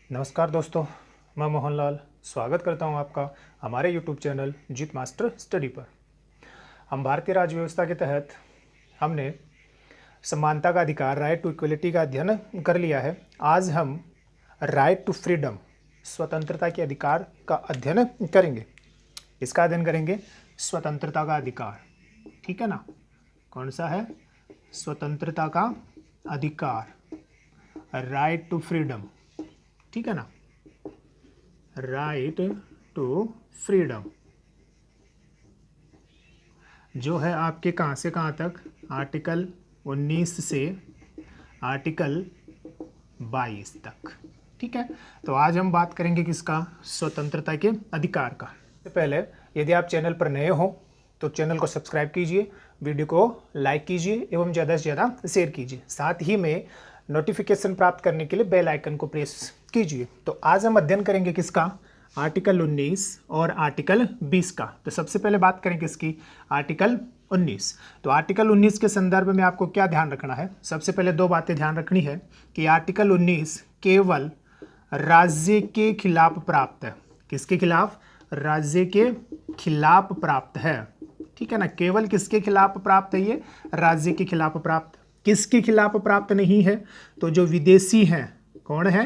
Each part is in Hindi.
नमस्कार दोस्तों, मैं मोहनलाल स्वागत करता हूं आपका हमारे YouTube चैनल जीत मास्टर स्टडी पर। हम भारतीय राज्य व्यवस्था के तहत हमने समानता का अधिकार राइट टू इक्वलिटी का अध्ययन कर लिया है। आज हम राइट टू फ्रीडम स्वतंत्रता के अधिकार का अध्ययन करेंगे। इसका अध्ययन करेंगे स्वतंत्रता का अधिकार, ठीक है ना। कौन सा है? स्वतंत्रता का अधिकार, राइट टू फ्रीडम, ठीक है ना। राइट टू फ्रीडम जो है आपके कहाँ से कहाँ तक? आर्टिकल 19 से आर्टिकल 22 तक, ठीक है। तो आज हम बात करेंगे किसका? स्वतंत्रता के अधिकार का। इससे पहले यदि आप चैनल पर नए हो तो चैनल को सब्सक्राइब कीजिए, वीडियो को लाइक कीजिए एवं ज़्यादा से ज़्यादा शेयर कीजिए। साथ ही में नोटिफिकेशन प्राप्त करने के लिए बेल आइकन को प्रेस कीजिए। तो आज हम अध्ययन करेंगे किसका? आर्टिकल 19 और आर्टिकल 20 का। तो सबसे पहले बात करें किसकी? आर्टिकल 19। तो आर्टिकल 19 के संदर्भ में आपको क्या ध्यान रखना है? सबसे पहले दो बातें ध्यान रखनी है कि आर्टिकल 19 केवल राज्य के खिलाफ प्राप्त है। किसके खिलाफ? राज्य के खिलाफ प्राप्त है, ठीक है ना। केवल किसके खिलाफ प्राप्त है? ये राज्य के खिलाफ प्राप्त। किसके खिलाफ प्राप्त नहीं है? तो जो विदेशी हैं। कौन है?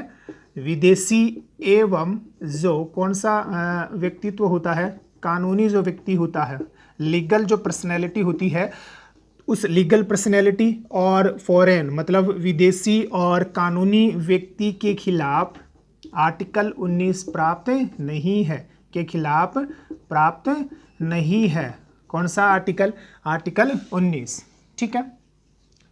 विदेशी एवं जो कौन सा व्यक्तित्व होता है? कानूनी जो व्यक्ति होता है, लीगल जो पर्सनैलिटी होती है, उस लीगल पर्सनैलिटी और फॉरेन मतलब विदेशी और कानूनी व्यक्ति के खिलाफ आर्टिकल 19 प्राप्त नहीं है। के खिलाफ प्राप्त नहीं है। कौन सा आर्टिकल? आर्टिकल 19, ठीक है।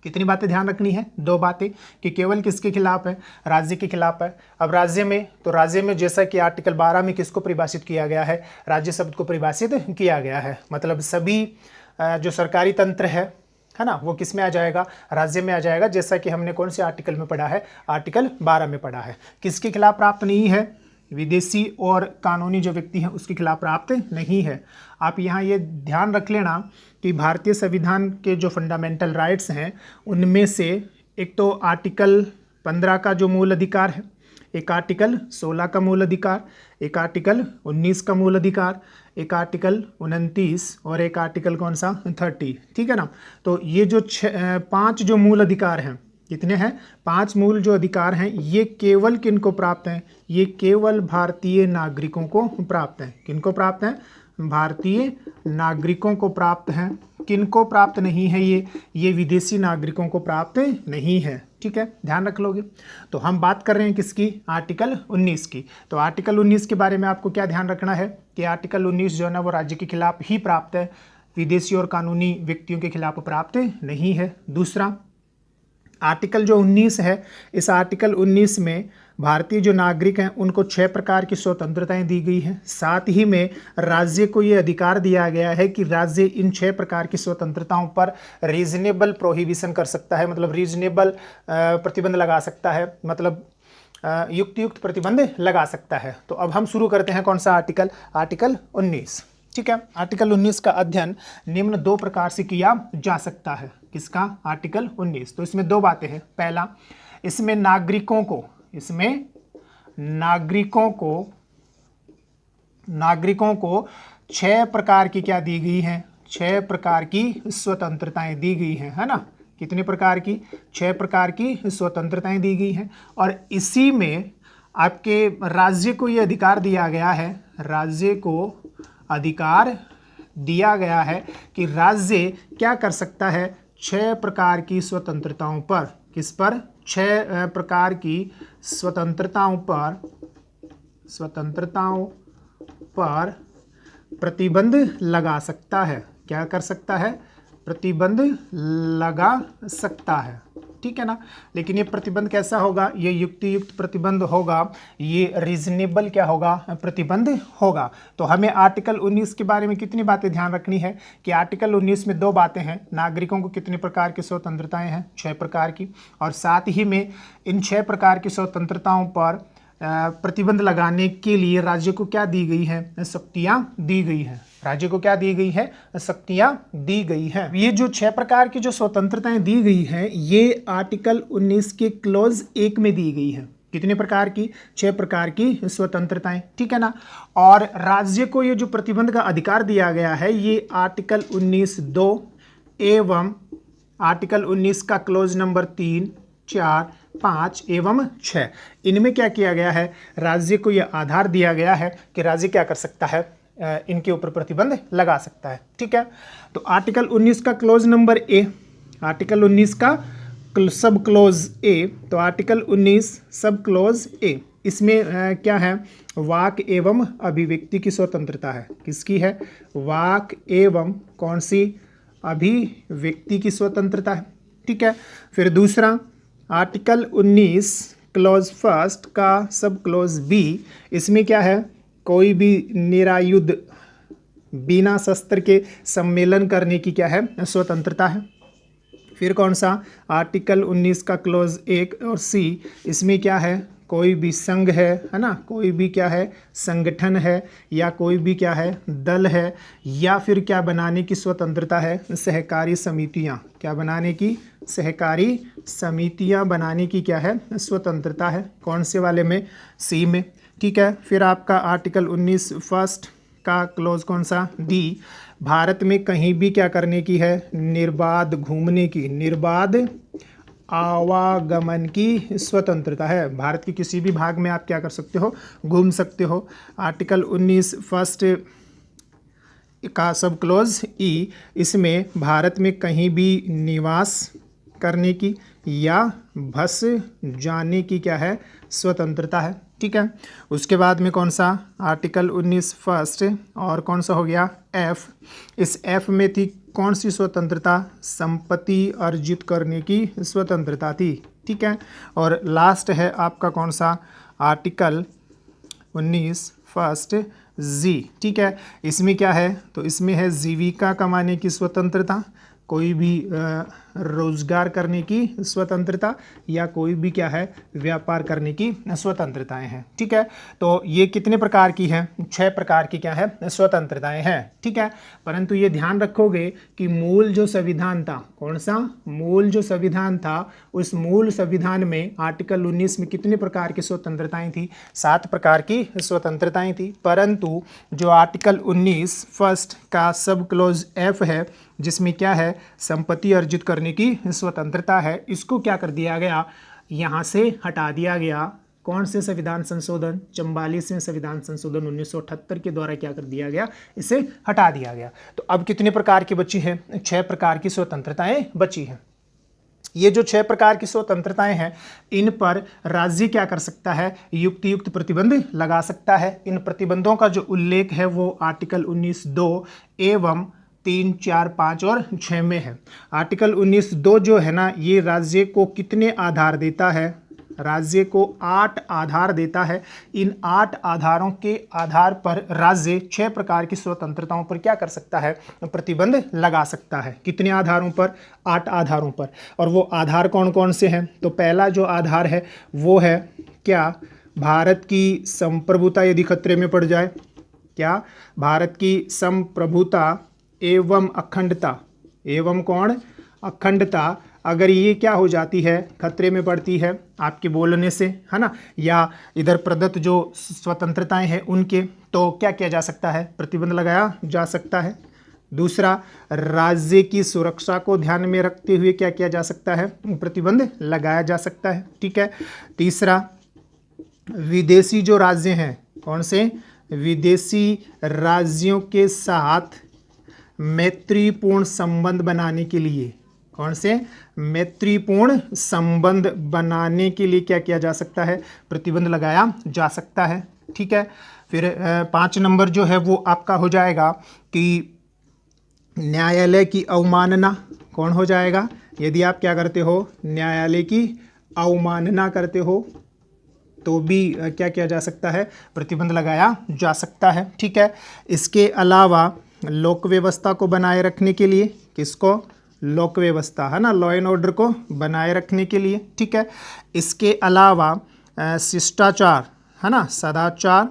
कितनी बातें ध्यान रखनी है? दो बातें कि केवल किसके खिलाफ है? राज्य के खिलाफ है। अब राज्य में, तो राज्य में जैसा कि आर्टिकल 12 में किसको परिभाषित किया गया है? राज्य शब्द को परिभाषित किया गया है। मतलब सभी जो सरकारी तंत्र है ना, वो किस में आ जाएगा? राज्य में आ जाएगा। जैसा कि हमने कौन से आर्टिकल में पढ़ा है? आर्टिकल 12 में पढ़ा है। किसके खिलाफ प्राप्त नहीं है? विदेशी और कानूनी जो व्यक्ति हैं उसके खिलाफ प्राप्त नहीं है। आप यहाँ ये ध्यान रख लेना कि भारतीय संविधान के जो फंडामेंटल राइट्स हैं उनमें से एक तो आर्टिकल 15 का जो मूल अधिकार है, एक आर्टिकल 16 का मूल अधिकार, एक आर्टिकल 19 का मूल अधिकार, एक आर्टिकल 29 और एक आर्टिकल कौन सा? 30, ठीक है ना। तो ये जो 5 जो मूल अधिकार हैं, कितने हैं? 5 मूल जो अधिकार हैं, ये केवल किनको प्राप्त हैं? ये केवल भारतीय नागरिकों को प्राप्त हैं। किनको प्राप्त हैं? भारतीय नागरिकों को प्राप्त हैं। किनको प्राप्त नहीं है? ये विदेशी नागरिकों को प्राप्त नहीं है, ठीक है। ध्यान रख लोगे। तो हम बात कर रहे हैं किसकी? आर्टिकल 19 की। तो आर्टिकल 19 के बारे में आपको क्या ध्यान रखना है कि आर्टिकल 19 जो है ना वो राज्य के खिलाफ ही प्राप्त है, विदेशी और कानूनी व्यक्तियों के खिलाफ प्राप्त नहीं है। दूसरा, आर्टिकल जो 19 है, इस आर्टिकल 19 में भारतीय जो नागरिक हैं उनको 6 प्रकार की स्वतंत्रताएं दी गई हैं। साथ ही में राज्य को ये अधिकार दिया गया है कि राज्य इन 6 प्रकार की स्वतंत्रताओं पर रीजनेबल प्रोहिबिशन कर सकता है, मतलब रीजनेबल प्रतिबंध लगा सकता है, मतलब युक्त प्रतिबंध लगा सकता है। तो अब हम शुरू करते हैं कौन सा आर्टिकल? आर्टिकल 19, ठीक है। आर्टिकल 19 का अध्ययन निम्न 2 प्रकार से किया जा सकता है। किसका? आर्टिकल 19। तो इसमें 2 बातें हैं। पहला, इसमें नागरिकों को 6 प्रकार की क्या दी गई हैं? 6 प्रकार की स्वतंत्रताएं दी गई हैं, है ना। कितने प्रकार की? 6 प्रकार की स्वतंत्रताएं दी गई हैं। और इसी में आपके राज्य को ये अधिकार दिया गया है, राज्य को अधिकार दिया गया है कि राज्य क्या कर सकता है? 6 प्रकार की स्वतंत्रताओं पर। किस पर? 6 प्रकार की स्वतंत्रताओं पर प्रतिबंध लगा सकता है। क्या कर सकता है? प्रतिबंध लगा सकता है, ठीक है ना। लेकिन ये प्रतिबंध कैसा होगा? ये युक्त प्रतिबंध होगा, ये रीजनेबल क्या होगा? प्रतिबंध होगा। तो हमें आर्टिकल 19 के बारे में कितनी बातें ध्यान रखनी है कि आर्टिकल 19 में 2 बातें हैं। नागरिकों को कितने प्रकार की स्वतंत्रताएं हैं? 6 प्रकार की। और साथ ही में इन 6 प्रकार की स्वतंत्रताओं पर प्रतिबंध लगाने के लिए राज्य को क्या दी गई है? शक्तियां दी गई हैं। राज्य को क्या दी गई है? शक्तियां दी गई हैं। ये जो 6 प्रकार की जो स्वतंत्रताएं दी गई हैं, ये आर्टिकल 19 के क्लॉज 1 में दी गई है। कितने प्रकार की? 6 प्रकार की स्वतंत्रताएं, ठीक है ना। और राज्य को ये जो प्रतिबंध का अधिकार दिया गया है ये आर्टिकल 19(2) एवं आर्टिकल 19 का क्लोज नंबर 3, 4, 5 एवं 6, इनमें क्या किया गया है? राज्य को यह आधार दिया गया है कि राज्य क्या कर सकता है, इनके ऊपर प्रतिबंध लगा सकता है, ठीक है। तो आर्टिकल 19 का क्लोज नंबर ए, आर्टिकल 19 का सब क्लोज ए, तो आर्टिकल 19 सब क्लोज ए, इसमें क्या है? वाक एवं अभिव्यक्ति की स्वतंत्रता है। किसकी है? वाक एवं कौन सी? अभिव्यक्ति की स्वतंत्रता है, ठीक है। फिर दूसरा आर्टिकल 19 क्लोज फर्स्ट का सब क्लोज बी, इसमें क्या है? कोई भी निरायुध बिना शस्त्र के सम्मेलन करने की क्या है? स्वतंत्रता है। फिर कौन सा? आर्टिकल 19 का क्लोज 1 और सी, इसमें क्या है? कोई भी संघ है ना, कोई भी क्या है? संगठन है, या कोई भी क्या है? दल है, या फिर क्या बनाने की स्वतंत्रता है? सहकारी समितियां, क्या बनाने की? सहकारी समितियां बनाने की क्या है? स्वतंत्रता है। कौन से वाले में? सी में, ठीक है। फिर आपका आर्टिकल 19 फर्स्ट का क्लोज कौन सा? डी, भारत में कहीं भी क्या करने की है? निर्बाध घूमने की, निर्बाध आवागमन की स्वतंत्रता है। भारत के किसी भी भाग में आप क्या कर सकते हो? घूम सकते हो। आर्टिकल 19 फर्स्ट का सब क्लोज ई, इसमें भारत में कहीं भी निवास करने की या बस जाने की क्या है? स्वतंत्रता है, ठीक है। उसके बाद में कौन सा? आर्टिकल 19 फर्स्ट और कौन सा हो गया? एफ, इस एफ में थी कौन सी स्वतंत्रता? संपत्ति अर्जित करने की स्वतंत्रता थी, ठीक है। और लास्ट है आपका कौन सा? आर्टिकल 19 फर्स्ट जी, ठीक है। इसमें क्या है? तो इसमें है जीविका कमाने की स्वतंत्रता, कोई भी रोजगार करने की स्वतंत्रता, या कोई भी क्या है? व्यापार करने की स्वतंत्रताएं हैं, ठीक है। तो ये कितने प्रकार की हैं? 6 प्रकार की क्या है? स्वतंत्रताएं हैं, ठीक है। परंतु ये ध्यान रखोगे कि मूल जो संविधान था, कौन सा? मूल जो संविधान था, उस मूल संविधान में आर्टिकल 19 में कितने प्रकार की स्वतंत्रताएं थी? 7 प्रकार की स्वतंत्रताएं थी। परंतु जो आर्टिकल 19 फर्स्ट का सब क्लोज एफ है, जिसमें क्या है? संपत्ति अर्जित करने की स्वतंत्रता है, इसको क्या कर दिया गया? यहाँ से हटा दिया गया। कौन से संविधान संशोधन? 44वें संविधान संशोधन 1978 के द्वारा क्या कर दिया गया? इसे हटा दिया गया। तो अब कितने प्रकार की बची है? 6 प्रकार की स्वतंत्रताएं बची हैं। ये जो 6 प्रकार की स्वतंत्रताएं हैं, इन पर राज्य क्या कर सकता है? युक्त प्रतिबंध लगा सकता है। इन प्रतिबंधों का जो उल्लेख है वो आर्टिकल 19(2) एवं 3, 4, 5 और 6 में है। आर्टिकल 19(2) जो है ना, ये राज्य को कितने आधार देता है? राज्य को 8 आधार देता है। इन 8 आधारों के आधार पर राज्य 6 प्रकार की स्वतंत्रताओं पर क्या कर सकता है? प्रतिबंध लगा सकता है। कितने आधारों पर? 8 आधारों पर। और वो आधार कौन कौन से हैं? तो पहला जो आधार है वो है क्या? भारत की संप्रभुता यदि खतरे में पड़ जाए, क्या? भारत की संप्रभुता एवं अखंडता, एवं कौन? अखंडता, अगर ये क्या हो जाती है? खतरे में पड़ती है आपके बोलने से, है ना, या इधर प्रदत्त जो स्वतंत्रताएं हैं उनके, तो क्या किया जा सकता है? प्रतिबंध लगाया जा सकता है। दूसरा, राज्य की सुरक्षा को ध्यान में रखते हुए क्या किया जा सकता है? प्रतिबंध लगाया जा सकता है, ठीक है। तीसरा, विदेशी जो राज्य हैं, कौन से? विदेशी राज्यों के साथ मैत्रीपूर्ण संबंध बनाने के लिए, कौन से? मैत्रीपूर्ण संबंध बनाने के लिए क्या किया जा सकता है? प्रतिबंध लगाया जा सकता है, ठीक है। फिर 5 नंबर जो है वो आपका हो जाएगा कि न्यायालय की अवमानना। कौन हो जाएगा? यदि आप क्या करते हो? न्यायालय की अवमानना करते हो तो भी क्या किया जा सकता है? प्रतिबंध लगाया जा सकता है, ठीक है। इसके अलावा लोक व्यवस्था को बनाए रखने के लिए, किसको? लोक व्यवस्था, है ना, लॉ एंड ऑर्डर को बनाए रखने के लिए, ठीक है। इसके अलावा शिष्टाचार, है ना, सदाचार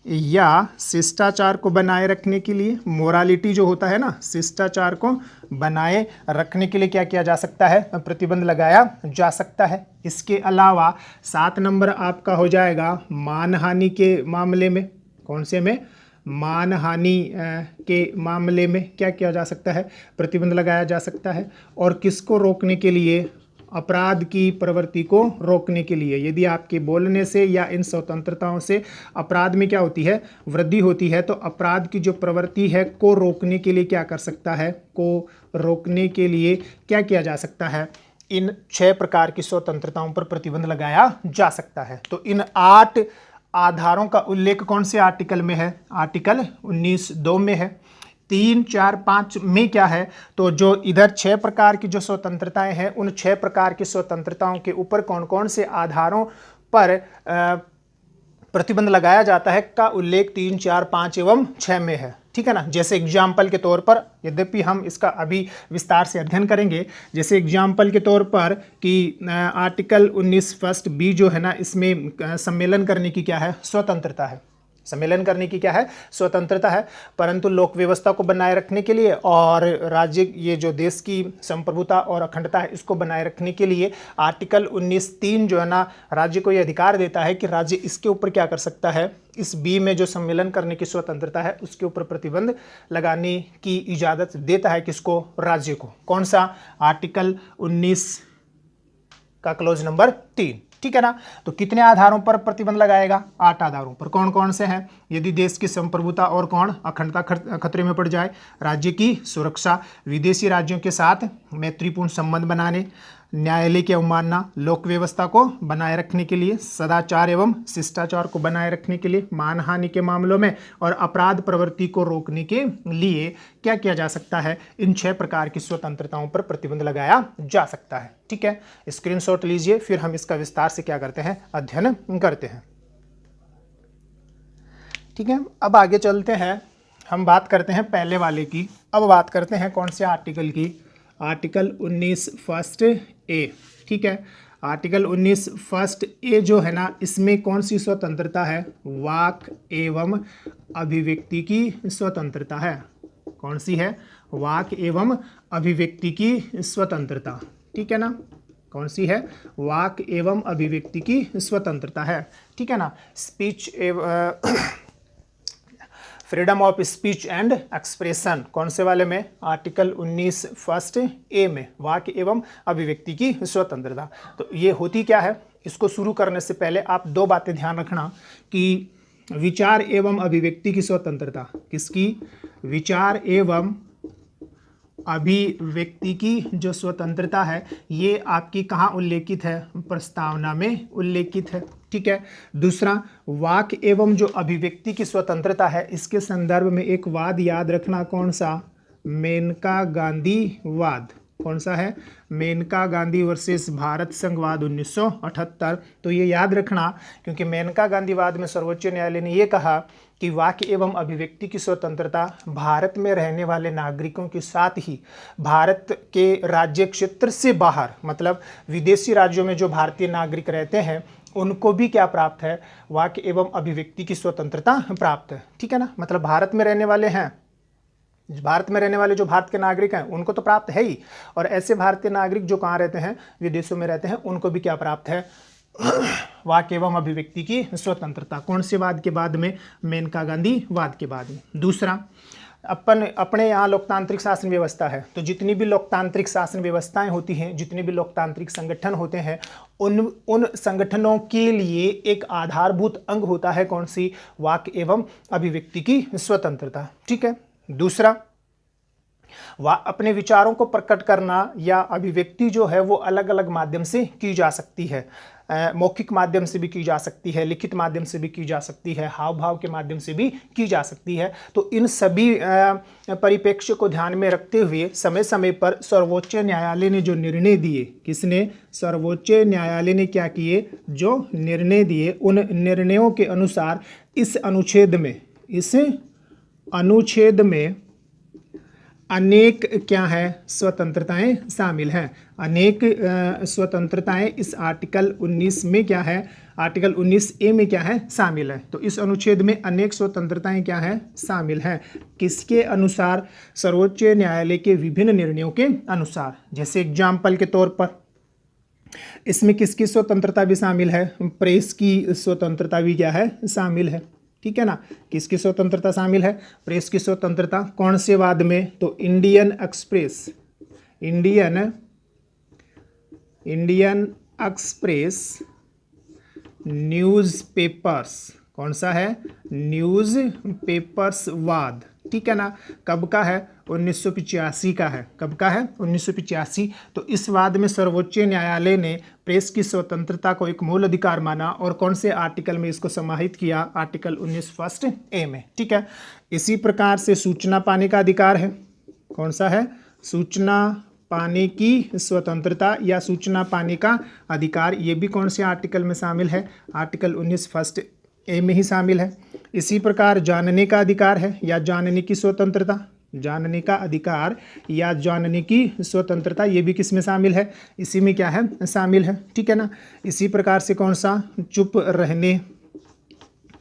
या शिष्टाचार को बनाए रखने के लिए, मोरालिटी जो होता है ना, शिष्टाचार को बनाए रखने के लिए क्या किया जा सकता है, प्रतिबंध लगाया जा सकता है। इसके अलावा 7 नंबर आपका हो जाएगा मानहानि के मामले में। कौन से में? मानहानि के मामले में क्या किया जा सकता है, प्रतिबंध लगाया जा सकता है। और किसको रोकने के लिए? अपराध की प्रवृत्ति को रोकने के लिए। यदि आपके बोलने से या इन स्वतंत्रताओं से अपराध में क्या होती है, वृद्धि होती है, तो अपराध की जो प्रवृत्ति है को रोकने के लिए क्या कर सकता है, को रोकने के लिए क्या किया जा सकता है, इन 6 प्रकार की स्वतंत्रताओं पर प्रतिबंध लगाया जा सकता है। तो इन 8 आधारों का उल्लेख कौन से आर्टिकल में है? आर्टिकल 19(2) में है। 3, 4, 5 में क्या है, तो जो इधर 6 प्रकार की जो स्वतंत्रताएं हैं, उन 6 प्रकार की स्वतंत्रताओं के ऊपर कौन कौन से आधारों पर प्रतिबंध लगाया जाता है का उल्लेख 3, 4, 5 एवं 6 में है। ठीक है ना। जैसे एग्जाम्पल के तौर पर, यद्यपि हम इसका अभी विस्तार से अध्ययन करेंगे, जैसे एग्जाम्पल के तौर पर कि आर्टिकल 19 फर्स्ट बी जो है ना, इसमें सम्मेलन करने की क्या है, स्वतंत्रता है। सम्मेलन करने की क्या है, स्वतंत्रता है। परंतु लोक व्यवस्था को बनाए रखने के लिए और राज्य, ये जो देश की संप्रभुता और अखंडता है, इसको बनाए रखने के लिए आर्टिकल 19(3) जो है ना, राज्य को ये अधिकार देता है कि राज्य इसके ऊपर क्या कर सकता है, इस बी में जो सम्मेलन करने की स्वतंत्रता है उसके ऊपर प्रतिबंध लगाने की इजाज़त देता है। किसको? राज्य को। कौन सा? आर्टिकल 19 का क्लोज नंबर 3। ठीक है ना। तो कितने आधारों पर प्रतिबंध लगाएगा? 8 आधारों पर। कौन कौन से हैं? यदि देश की संप्रभुता और अखंडता खतरे में पड़ जाए, राज्य की सुरक्षा, विदेशी राज्यों के साथ मैत्रीपूर्ण संबंध बनाने, न्यायालय की अवमानना, लोक व्यवस्था को बनाए रखने के लिए, सदाचार एवं शिष्टाचार को बनाए रखने के लिए, मानहानि के मामलों में और अपराध प्रवृत्ति को रोकने के लिए क्या किया जा सकता है, इन 6 प्रकार की स्वतंत्रताओं पर प्रतिबंध लगाया जा सकता है। ठीक है, स्क्रीनशॉट लीजिए, फिर हम इसका विस्तार से क्या करते हैं, अध्ययन करते हैं। ठीक है, अब आगे चलते हैं, हम बात करते हैं पहले वाले की। अब बात करते हैं कौन से आर्टिकल की? Article 19 first A. ठीक है, आर्टिकल 19 फर्स्ट ए जो है ना, इसमें कौन सी स्वतंत्रता है? वाक एवं अभिव्यक्ति की स्वतंत्रता है। कौन सी है? वाक एवं अभिव्यक्ति की स्वतंत्रता। ठीक है ना। कौन सी है? वाक एवं अभिव्यक्ति की स्वतंत्रता है। ठीक है ना। Speech freedom of speech and expression, कौन से वाले में? आर्टिकल 19 फर्स्ट ए में, वाक एवं अभिव्यक्ति की स्वतंत्रता। तो ये होती क्या है? इसको शुरू करने से पहले आप 2 बातें ध्यान रखना कि विचार एवं अभिव्यक्ति की स्वतंत्रता, किसकी? विचार एवं अभिव्यक्ति की जो स्वतंत्रता है, ये आपकी कहाँ उल्लेखित है? प्रस्तावना में उल्लेखित है। ठीक है। दूसरा, वाक एवं जो अभिव्यक्ति की स्वतंत्रता है, इसके संदर्भ में एक वाद याद रखना। कौन सा? मेनका गांधी वाद। कौन सा है? मेनका गांधी वर्सेस भारत संघवाद 1978। तो ये याद रखना, क्योंकि मेनका गांधी वाद में सर्वोच्च न्यायालय ने ये कहा कि वाक एवं अभिव्यक्ति की स्वतंत्रता भारत में रहने वाले नागरिकों के साथ ही भारत के राज्य क्षेत्र से बाहर, मतलब विदेशी राज्यों में जो भारतीय नागरिक रहते हैं, उनको भी क्या प्राप्त है? वाक एवं अभिव्यक्ति की स्वतंत्रता प्राप्त है। ठीक है ना। मतलब भारत में रहने वाले हैं, भारत में रहने वाले जो भारत के नागरिक हैं, उनको तो प्राप्त है ही, और ऐसे भारतीय नागरिक जो कहाँ रहते हैं? विदेशों में रहते हैं, उनको भी क्या प्राप्त है? वाक एवं अभिव्यक्ति की स्वतंत्रता। कौन से वाद के बाद में? मेनका गांधी वाद के बाद में। दूसरा, अपने यहाँ लोकतांत्रिक शासन व्यवस्था है, तो जितनी भी लोकतांत्रिक शासन व्यवस्थाएं होती हैं, जितने भी लोकतांत्रिक संगठन होते हैं, उन संगठनों के लिए एक आधारभूत अंग होता है कौन सी? वाक एवं अभिव्यक्ति की स्वतंत्रता। ठीक है। दूसरा, अपने विचारों को प्रकट करना या अभिव्यक्ति जो है वो अलग अलग माध्यम से की जा सकती है। मौखिक माध्यम से भी की जा सकती है, लिखित माध्यम से भी की जा सकती है, हाव भाव के माध्यम से भी की जा सकती है। तो इन सभी परिप्रेक्ष्य को ध्यान में रखते हुए समय समय पर सर्वोच्च न्यायालय ने जो निर्णय दिए, किसने? सर्वोच्च न्यायालय ने क्या किए? जो निर्णय दिए, उन निर्णयों के अनुसार इस अनुच्छेद में अनेक क्या है? स्वतंत्रताएं शामिल हैं। अनेक स्वतंत्रताएं इस आर्टिकल 19 में क्या है? आर्टिकल 19A में क्या है शामिल है। तो इस अनुच्छेद में अनेक स्वतंत्रताएं क्या हैं शामिल हैं, किसके अनुसार, सर्वोच्च न्यायालय के विभिन्न निर्णयों के अनुसार। जैसे एग्जाम्पल के तौर पर इसमें किसकी स्वतंत्रता भी शामिल है, प्रेस की स्वतंत्रता भी क्या है शामिल है, ठीक है ना। किसकी स्वतंत्रता शामिल है, प्रेस की स्वतंत्रता। कौन से वाद में, तो Indian express, Indian express newspapers, कौन सा है, न्यूज़ पेपर्स वाद, ठीक है ना। कब का है, 1985 का है। कब का है, 1985। तो इस वाद में सर्वोच्च न्यायालय ने प्रेस की स्वतंत्रता को एक मूल अधिकार माना और कौन से आर्टिकल में इसको समाहित किया, आर्टिकल 19 फर्स्ट ए में, ठीक है। इसी प्रकार से सूचना पाने का अधिकार है, कौन सा है, सूचना पाने की स्वतंत्रता या सूचना पाने का अधिकार, ये भी कौन से आर्टिकल में शामिल है, आर्टिकल 19 फर्स्ट ए में ही शामिल है। इसी प्रकार जानने का अधिकार है या जानने की स्वतंत्रता, जानने का अधिकार या जानने की स्वतंत्रता, ये भी किस में शामिल है, इसी में क्या है शामिल है, ठीक है ना। इसी प्रकार से कौन सा, चुप रहने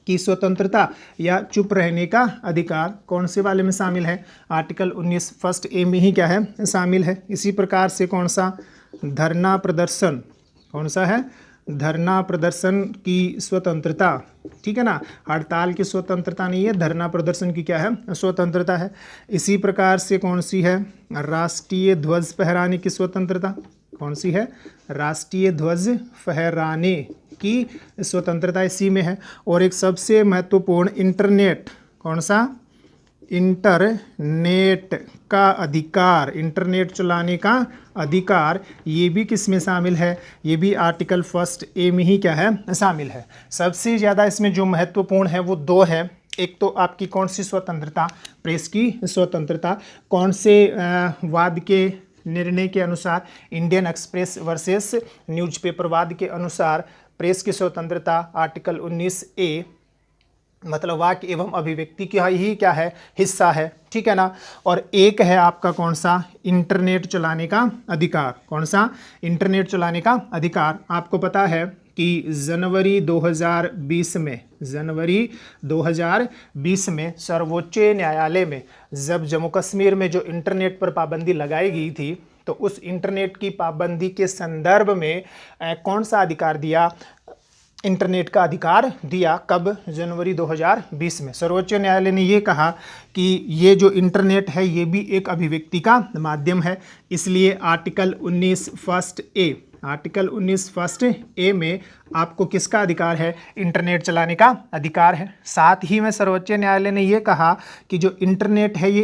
की स्वतंत्रता या चुप रहने का अधिकार, कौन से वाले में शामिल है, आर्टिकल 19 फर्स्ट ए में ही क्या है शामिल है। इसी प्रकार से कौन सा, धरना प्रदर्शन, कौन सा है, धरना प्रदर्शन की स्वतंत्रता, ठीक है ना। हड़ताल की स्वतंत्रता नहीं है, धरना प्रदर्शन की क्या है स्वतंत्रता है। इसी प्रकार से कौन सी है, राष्ट्रीय ध्वज फहराने की स्वतंत्रता, कौन सी है, राष्ट्रीय ध्वज फहराने की स्वतंत्रता इसी में है। और एक सबसे महत्वपूर्ण, इंटरनेट, कौन सा, इंटरनेट का अधिकार, इंटरनेट चलाने का अधिकार, ये भी किस में शामिल है, ये भी आर्टिकल फर्स्ट ए में ही क्या है शामिल है। सबसे ज़्यादा इसमें जो महत्वपूर्ण है वो दो है, एक तो आपकी कौन सी स्वतंत्रता, प्रेस की स्वतंत्रता। कौन से वाद के निर्णय के अनुसार, इंडियन एक्सप्रेस वर्सेस न्यूज़पेपरवाद के अनुसार प्रेस की स्वतंत्रता, आर्टिकल 19A, मतलब वाक्य एवं अभिव्यक्ति की ही क्या है हिस्सा है, ठीक है ना। और एक है आपका कौन सा, इंटरनेट चलाने का अधिकार, कौन सा, इंटरनेट चलाने का अधिकार। आपको पता है कि जनवरी 2020 में सर्वोच्च न्यायालय में जब जम्मू कश्मीर में जो इंटरनेट पर पाबंदी लगाई गई थी, तो उस इंटरनेट की पाबंदी के संदर्भ में कौन सा अधिकार दिया, इंटरनेट का अधिकार दिया। कब, जनवरी 2020 में सर्वोच्च न्यायालय ने ये कहा कि ये जो इंटरनेट है ये भी एक अभिव्यक्ति का माध्यम है, इसलिए article 19 first A, article 19 first A में आपको किसका अधिकार है, इंटरनेट चलाने का अधिकार है। साथ ही में सर्वोच्च न्यायालय ने यह कहा कि जो इंटरनेट है ये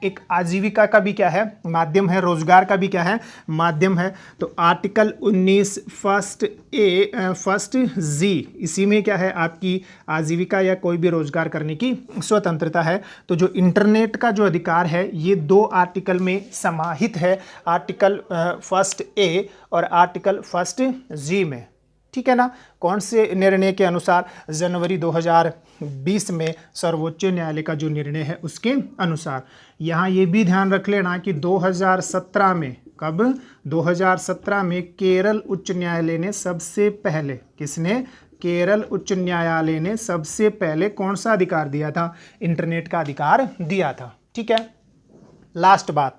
एक आजीविका का भी क्या है माध्यम है, रोजगार का भी क्या है माध्यम है। तो आर्टिकल 19 फर्स्ट ए फर्स्ट जी, इसी में क्या है आपकी आजीविका या कोई भी रोजगार करने की स्वतंत्रता है। तो जो इंटरनेट का जो अधिकार है ये दो आर्टिकल में समाहित है, आर्टिकल फर्स्ट ए और आर्टिकल फर्स्ट जी में, ठीक है ना। कौन से निर्णय के अनुसार, जनवरी 2020 में सर्वोच्च न्यायालय का जो निर्णय है उसके अनुसार। यहाँ ये भी ध्यान रख लेना कि 2017 में, कब, 2017 में केरल उच्च न्यायालय ने सबसे पहले, किसने, केरल उच्च न्यायालय ने सबसे पहले कौन सा अधिकार दिया था, इंटरनेट का अधिकार दिया था, ठीक है। लास्ट बात,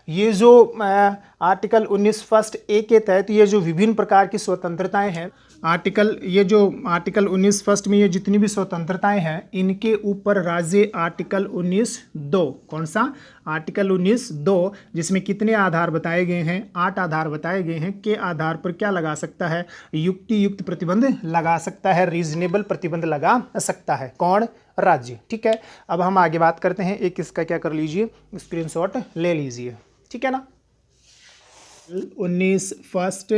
ये जो आर्टिकल 19 फर्स्ट ए के तहत ये जो विभिन्न प्रकार की स्वतंत्रताएं हैं, ये जो आर्टिकल 19 फर्स्ट में ये जितनी भी स्वतंत्रताएं हैं इनके ऊपर राज्य आर्टिकल 19(2), कौन सा, आर्टिकल 19(2), जिसमें कितने आधार बताए गए हैं, 8 आधार बताए गए हैं, के आधार पर क्या लगा सकता है, युक्ति युक्त प्रतिबंध लगा सकता है, रीजनेबल प्रतिबंध लगा सकता है, कौन, राज्य, ठीक है। अब हम आगे बात करते हैं, एक इसका क्या कर लीजिए, स्क्रीनशॉट ले लीजिए, ठीक है ना। 19 फर्स्ट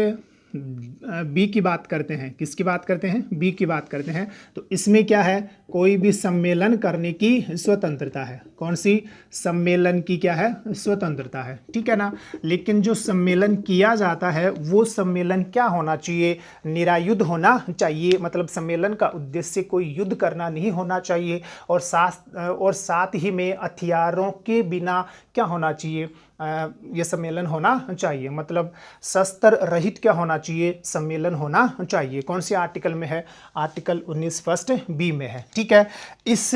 बी की बात करते हैं, किसकी बात करते हैं, बी की बात करते हैं। तो इसमें क्या है, कोई भी सम्मेलन करने की स्वतंत्रता है, कौन सी, सम्मेलन की क्या है स्वतंत्रता है, ठीक है ना। लेकिन जो सम्मेलन किया जाता है वो सम्मेलन क्या होना चाहिए, निरायुध होना चाहिए, मतलब सम्मेलन का उद्देश्य कोई युद्ध करना नहीं होना चाहिए, और साथ ही में हथियारों के बिना क्या होना चाहिए, ये सम्मेलन होना चाहिए, मतलब शस्त्र रहित क्या होना चाहिए, सम्मेलन होना चाहिए। कौन से आर्टिकल में है, आर्टिकल 19 फर्स्ट बी में है। ठीक है, इस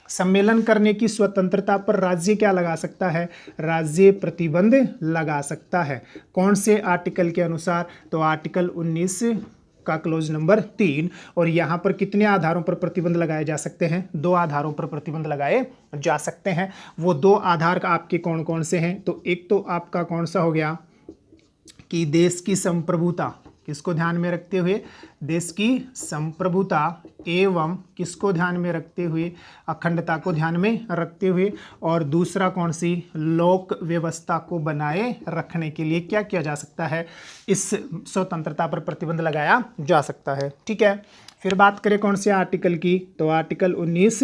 सम्मेलन करने की स्वतंत्रता पर राज्य क्या लगा सकता है, राज्य प्रतिबंध लगा सकता है। कौन से आर्टिकल के अनुसार, तो आर्टिकल 19 का क्लोज नंबर 3। और यहाँ पर कितने आधारों पर प्रतिबंध लगाए जा सकते हैं, 2 आधारों पर प्रतिबंध लगाए जा सकते हैं। वो 2 आधार का आपके कौन कौन से हैं, तो एक तो आपका कौन सा हो गया कि देश की संप्रभुता, किसको ध्यान में रखते हुए, देश की संप्रभुता एवं किसको ध्यान में रखते हुए, अखंडता को ध्यान में रखते हुए। और दूसरा कौन सी, लोक व्यवस्था को बनाए रखने के लिए क्या किया जा सकता है, इस स्वतंत्रता पर प्रतिबंध लगाया जा सकता है। ठीक है, फिर बात करें कौन से आर्टिकल की, तो आर्टिकल 19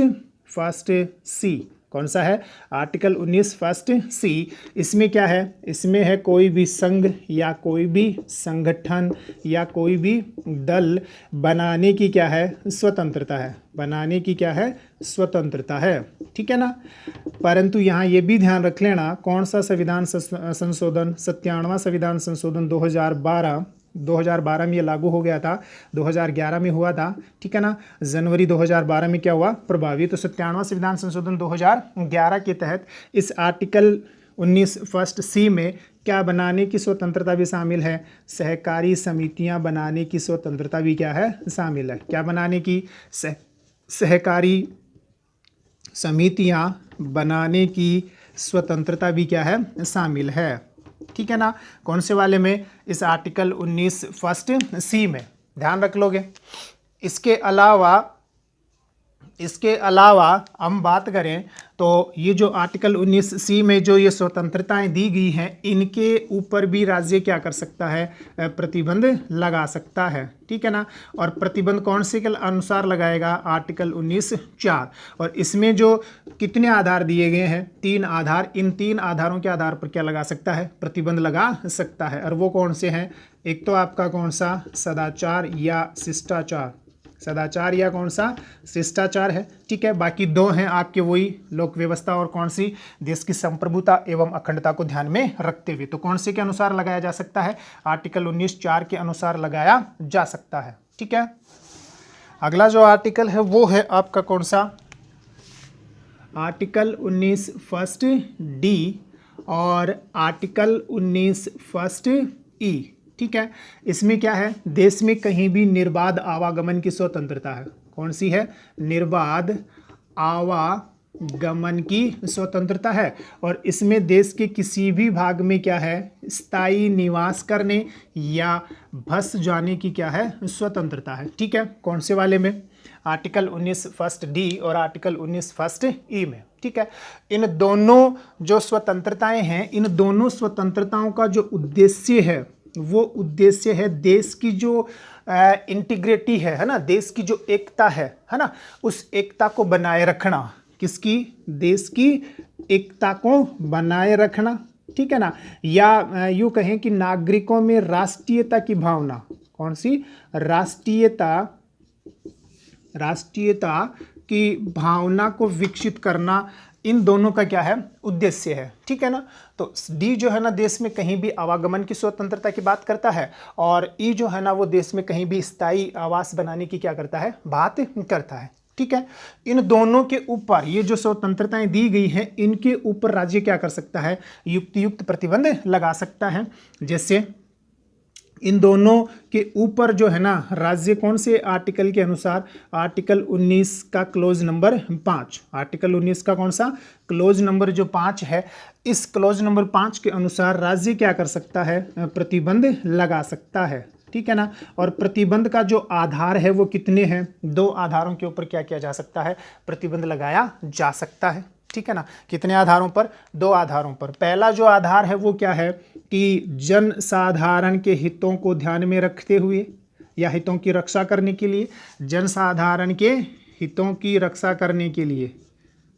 फर्स्ट सी। कौन सा है, आर्टिकल 19 फर्स्ट सी। इसमें क्या है, इसमें है कोई भी संघ या कोई भी संगठन या कोई भी दल बनाने की क्या है, स्वतंत्रता है, बनाने की क्या है, स्वतंत्रता है। ठीक है ना, परंतु यहाँ ये भी ध्यान रख लेना, कौन सा संविधान संशोधन, 97वां संविधान संशोधन 2012 में ये लागू हो गया था, 2011 में हुआ था। ठीक है ना, जनवरी 2012 में क्या हुआ, प्रभावी। तो 97वां संविधान संशोधन 2011 के तहत इस आर्टिकल 19 फर्स्ट सी में क्या बनाने की स्वतंत्रता भी शामिल है, सहकारी समितियां बनाने की स्वतंत्रता भी क्या है, शामिल है। क्या बनाने की, सहकारी समितियां बनाने की स्वतंत्रता भी क्या है, शामिल है। ठीक है ना, कौन से वाले में, इस आर्टिकल 19 फर्स्ट सी में, ध्यान रख लोगे। इसके अलावा हम बात करें तो ये जो आर्टिकल 19 सी में जो ये स्वतंत्रताएं दी गई हैं, इनके ऊपर भी राज्य क्या कर सकता है, प्रतिबंध लगा सकता है। ठीक है ना, और प्रतिबंध कौन से के अनुसार लगाएगा, आर्टिकल 19(4). और इसमें जो कितने आधार दिए गए हैं, 3 आधार, इन 3 आधारों के आधार पर क्या लगा सकता है, प्रतिबंध लगा सकता है। और वो कौन से हैं, एक तो आपका कौन सा, सदाचार या शिष्टाचार, सदाचार या कौन सा, शिष्टाचार है। ठीक है, बाकी 2 हैं आपके वही लोक व्यवस्था और कौन सी, देश की संप्रभुता एवं अखंडता को ध्यान में रखते हुए। तो कौन से के अनुसार लगाया जा सकता है, आर्टिकल 19(4) के अनुसार लगाया जा सकता है। ठीक है, अगला जो आर्टिकल है वो है आपका कौन सा, आर्टिकल 19 फर्स्ट डी और आर्टिकल 19 फर्स्ट ई। ठीक है, इसमें क्या है, देश में कहीं भी निर्बाध आवागमन की स्वतंत्रता है। कौन सी है, निर्बाध आवागमन की स्वतंत्रता है। और इसमें देश के किसी भी भाग में क्या है, स्थायी निवास करने या बस जाने की क्या है, स्वतंत्रता है। ठीक है, कौन से वाले में, आर्टिकल 19 फर्स्ट डी और आर्टिकल 19 फर्स्ट ई में। ठीक है, इन दोनों जो स्वतंत्रताएं हैं, इन दोनों स्वतंत्रताओं का जो उद्देश्य है, वो उद्देश्य है देश की जो इंटीग्रिटी है ना, देश की जो एकता है ना, उस एकता को बनाए रखना। किसकी, देश की एकता को बनाए रखना। ठीक है ना, या यूँ कहें कि नागरिकों में राष्ट्रीयता की भावना, कौन सी, राष्ट्रीयता की भावना को विकसित करना, इन दोनों का क्या है, उद्देश्य है। ठीक है ना, तो डी जो है ना, देश में कहीं भी आवागमन की स्वतंत्रता की बात करता है, और ई जो है ना, वो देश में कहीं भी स्थायी आवास बनाने की क्या करता है, बात करता है। ठीक है, इन दोनों के ऊपर ये जो स्वतंत्रताएं दी गई हैं, इनके ऊपर राज्य क्या कर सकता है, युक्त प्रतिबंध लगा सकता है। जैसे इन दोनों के ऊपर जो है ना, राज्य कौन से आर्टिकल के अनुसार, आर्टिकल 19 का क्लोज नंबर 5, आर्टिकल 19 का कौन सा, क्लोज नंबर जो 5 है, इस क्लोज नंबर 5 के अनुसार राज्य क्या कर सकता है, प्रतिबंध लगा सकता है। ठीक है ना, और प्रतिबंध का जो आधार है वो कितने हैं, 2 आधारों के ऊपर क्या किया जा सकता है, प्रतिबंध लगाया जा सकता है। ठीक है ना, कितने आधारों पर, 2 आधारों पर। पहला जो आधार है वो क्या है कि जन साधारण के हितों को ध्यान में रखते हुए या हितों की रक्षा करने के लिए, जन साधारण के हितों की रक्षा करने के लिए,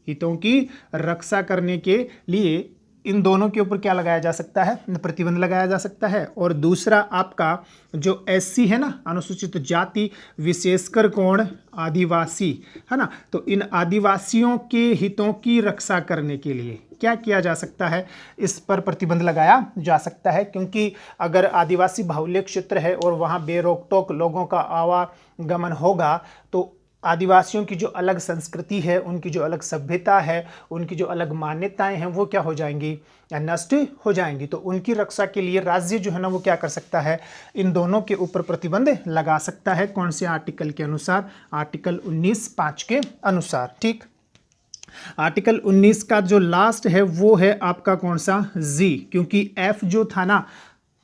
हितों की रक्षा करने के लिए इन दोनों के ऊपर क्या लगाया जा सकता है, प्रतिबंध लगाया जा सकता है। और दूसरा आपका जो एससी है ना, अनुसूचित जाति, विशेषकर कौन, आदिवासी है ना, तो इन आदिवासियों के हितों की रक्षा करने के लिए, क्या किया जा सकता है, इस पर प्रतिबंध लगाया जा सकता है, क्योंकि अगर आदिवासी बाहुल्य क्षेत्र है और वहाँ बेरोक टोक लोगों का आवागमन होगा तो आदिवासियों की जो अलग संस्कृति है, उनकी जो अलग सभ्यता है, उनकी जो अलग मान्यताएं हैं, वो क्या हो जाएंगी, या नष्ट हो जाएंगी। तो उनकी रक्षा के लिए राज्य जो है ना वो क्या कर सकता है, इन दोनों के ऊपर प्रतिबंध लगा सकता है। कौन से आर्टिकल के अनुसार, आर्टिकल 19(5) के अनुसार। ठीक, आर्टिकल 19 का जो लास्ट है वो है आपका कौन सा, जी, क्योंकि एफ जो था ना,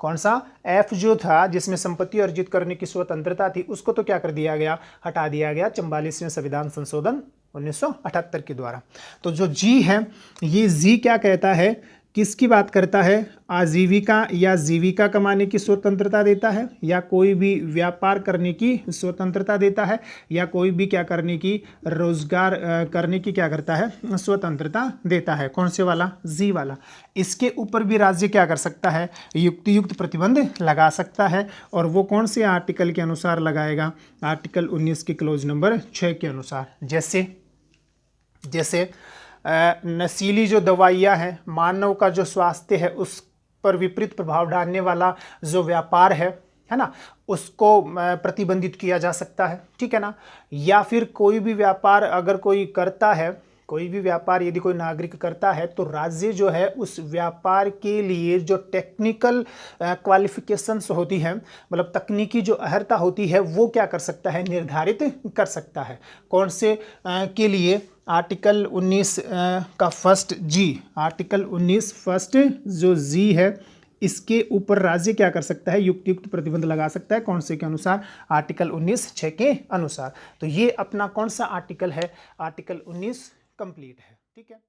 कौन सा, एफ जो था जिसमें संपत्ति अर्जित करने की स्वतंत्रता थी, उसको तो क्या कर दिया गया, हटा दिया गया 44वें संविधान संशोधन 1978 के द्वारा। तो जो जी है, ये जी क्या कहता है, किसकी बात करता है, आजीविका या जीविका कमाने की स्वतंत्रता देता है, या कोई भी व्यापार करने की स्वतंत्रता देता है, या कोई भी क्या करने की, रोजगार करने की क्या करता है, स्वतंत्रता देता है। कौन से वाला, जी वाला। इसके ऊपर भी राज्य क्या कर सकता है, युक्त प्रतिबंध लगा सकता है। और वो कौन से आर्टिकल के अनुसार लगाएगा, आर्टिकल 19 के क्लोज नंबर 6 के अनुसार। जैसे नशीली जो दवाइयाँ हैं, मानव का जो स्वास्थ्य है उस पर विपरीत प्रभाव डालने वाला जो व्यापार है ना, उसको प्रतिबंधित किया जा सकता है। ठीक है ना। या फिर कोई भी व्यापार अगर कोई करता है, कोई भी व्यापार यदि कोई नागरिक करता है, तो राज्य जो है उस व्यापार के लिए जो टेक्निकल क्वालिफिकेशंस होती हैं, मतलब तकनीकी जो अहर्ता होती है, वो क्या कर सकता है, निर्धारित कर सकता है। कौन से के लिए, आर्टिकल 19 का फर्स्ट जी, आर्टिकल 19 फर्स्ट जो जी है, इसके ऊपर राज्य क्या कर सकता है, युक्त प्रतिबंध लगा सकता है। कौन से के अनुसार, आर्टिकल 19(6) के अनुसार। तो ये अपना कौन सा आर्टिकल है, आर्टिकल 19 कंप्लीट है। ठीक है।